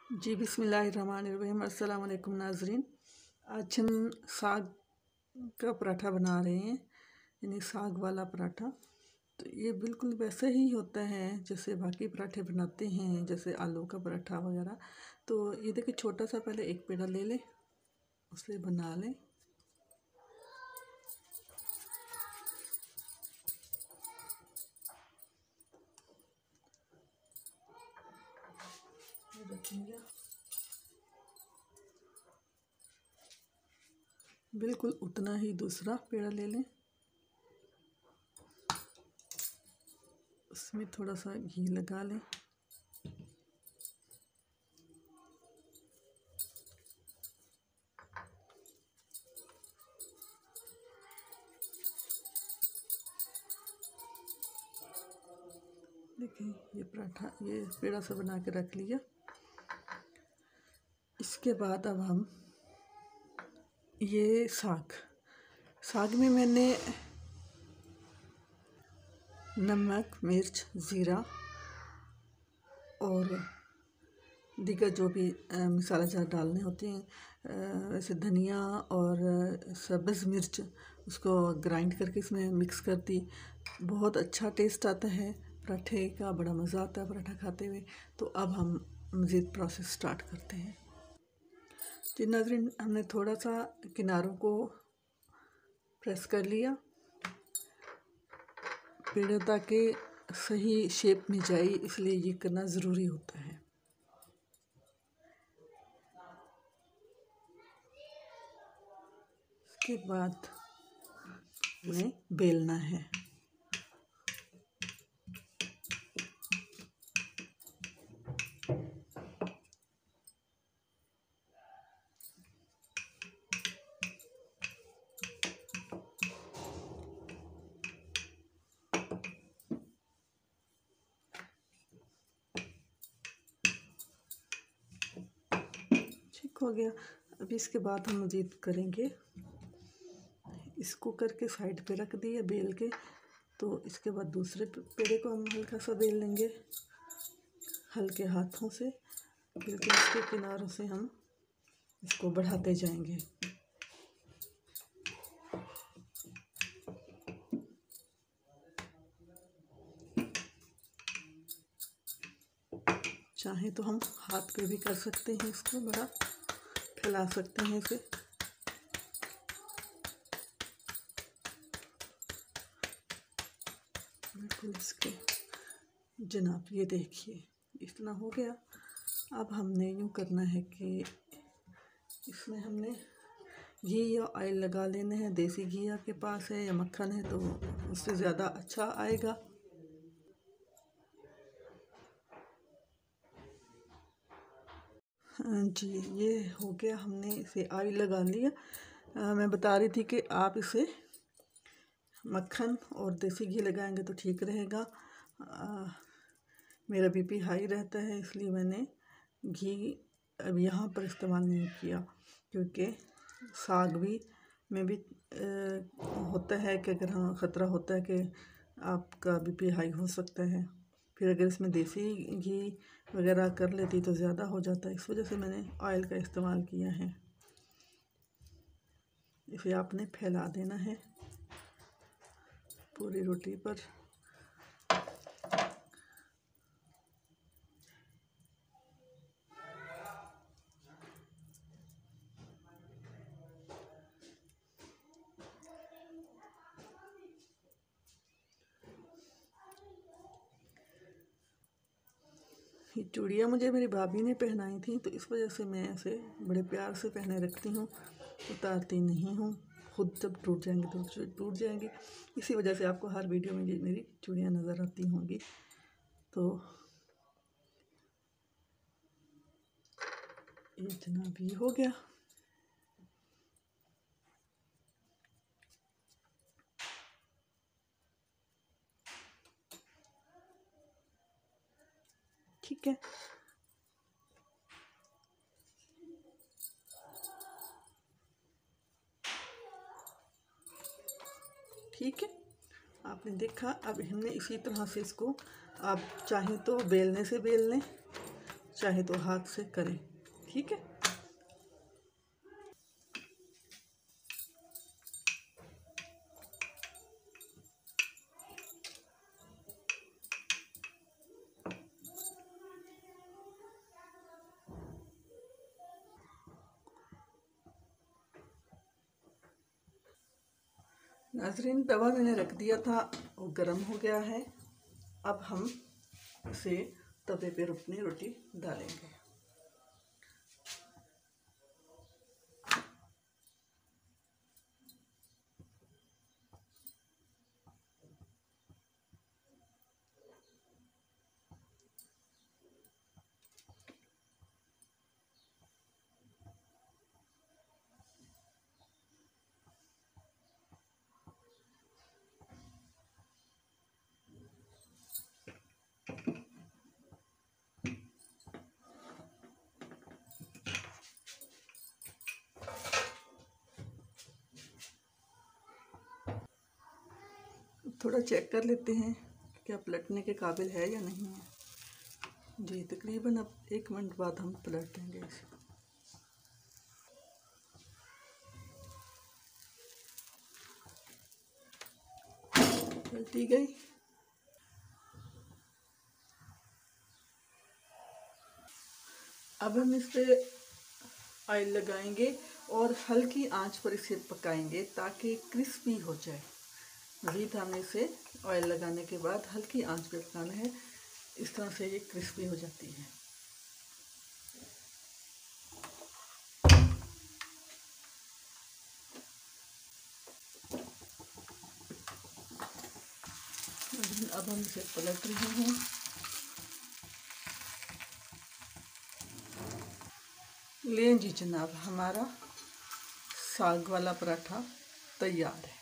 जी बिस्मिल्लाहिर्रहमानिर्रहीम। अस्सलाम वालेकुम नाज़रीन। आज हम साग का पराठा बना रहे हैं, यानी साग वाला पराठा। तो ये बिल्कुल वैसे ही होता है जैसे बाकी पराठे बनाते हैं, जैसे आलू का पराठा वगैरह। तो ये देखिए, छोटा सा पहले एक पेड़ा ले लें, उसे बना लें। बिल्कुल उतना ही दूसरा पेड़ा ले लें, उसमें थोड़ा सा घी लगा लें। देखिए, ये पराठा ये पेड़ा सा बना के रख लिया। इसके बाद अब हम ये साग में मैंने नमक, मिर्च, ज़ीरा और दीगर जो भी मसाला जार डालने होते हैं, वैसे धनिया और सब्ज़ मिर्च उसको ग्राइंड करके इसमें मिक्स कर दी। बहुत अच्छा टेस्ट आता है पराठे का, बड़ा मज़ा आता है पराठा खाते हुए। तो अब हम मज़ीद प्रोसेस स्टार्ट करते हैं। जी नाज़रीन, हमने थोड़ा सा किनारों को प्रेस कर लिया पेड़ा, ताकि सही शेप में जाए, इसलिए ये करना ज़रूरी होता है। इसके बाद हमें बेलना है। ठीक हो गया। अभी इसके बाद हम मज़ीद करेंगे। इसको करके साइड पे रख दिया बेल के। तो इसके बाद दूसरे पेड़े को हम हल्का सा बेल लेंगे, हल्के हाथों से। बिल्कुल इसके किनारों से हम इसको बढ़ाते जाएंगे। चाहे तो हम हाथ पे भी कर सकते हैं, इसको बड़ा फैला सकते हैं इसे। बिल्कुल इसके जनाब, ये देखिए इतना हो गया। अब हमने यूँ करना है कि इसमें हमने घी या ऑयल लगा लेना है। देसी घी आपके पास है या मक्खन है तो उससे ज़्यादा अच्छा आएगा। जी, ये हो गया, हमने इसे ऑयल लगा लिया। मैं बता रही थी कि आप इसे मक्खन और देसी घी लगाएंगे तो ठीक रहेगा। मेरा बीपी हाई रहता है, इसलिए मैंने घी अब यहाँ पर इस्तेमाल नहीं किया, क्योंकि साग भी में भी होता है कि अगर हाँ ख़तरा होता है कि आपका बीपी हाई हो सकता है। फिर अगर इसमें देसी घी वगैरह कर लेती तो ज़्यादा हो जाता है, इस वजह से मैंने ऑयल का इस्तेमाल किया है। इसे आपने फैला देना है पूरी रोटी पर। ये चूड़ियाँ मुझे मेरी भाभी ने पहनाई थी, तो इस वजह से मैं ऐसे बड़े प्यार से पहने रखती हूँ, उतारती नहीं हूँ। खुद जब टूट जाएंगी तो टूट जाएंगी, इसी वजह से आपको हर वीडियो में ये मेरी चूड़ियाँ नज़र आती होंगी। तो ये जनाब ये हो गया। ठीक है, ठीक है, आपने देखा। अब हमने इसी तरह से इसको, आप चाहें तो बेलने से बेल लें, चाहे तो हाथ से करें। ठीक है। नाज़रीन, तवा मैंने रख दिया था, वो गर्म हो गया है। अब हम इसे तवे पे अपनी रोटी डालेंगे। थोड़ा चेक कर लेते हैं क्या पलटने के काबिल है या नहीं है। जी, तकरीबन अब 1 मिनट बाद हम पलट देंगे इसे। पलटी गई। अब हम इस पे ऑयल लगाएंगे और हल्की आंच पर इसे पकाएंगे ताकि क्रिस्पी हो जाए। मज़ीद हमने इसे ऑयल लगाने के बाद हल्की आंच पे पकाना है, इस तरह से ये क्रिस्पी हो जाती है। अब हम इसे पलट रहे हैं। लें जी जनाब, हमारा साग वाला पराठा तैयार है।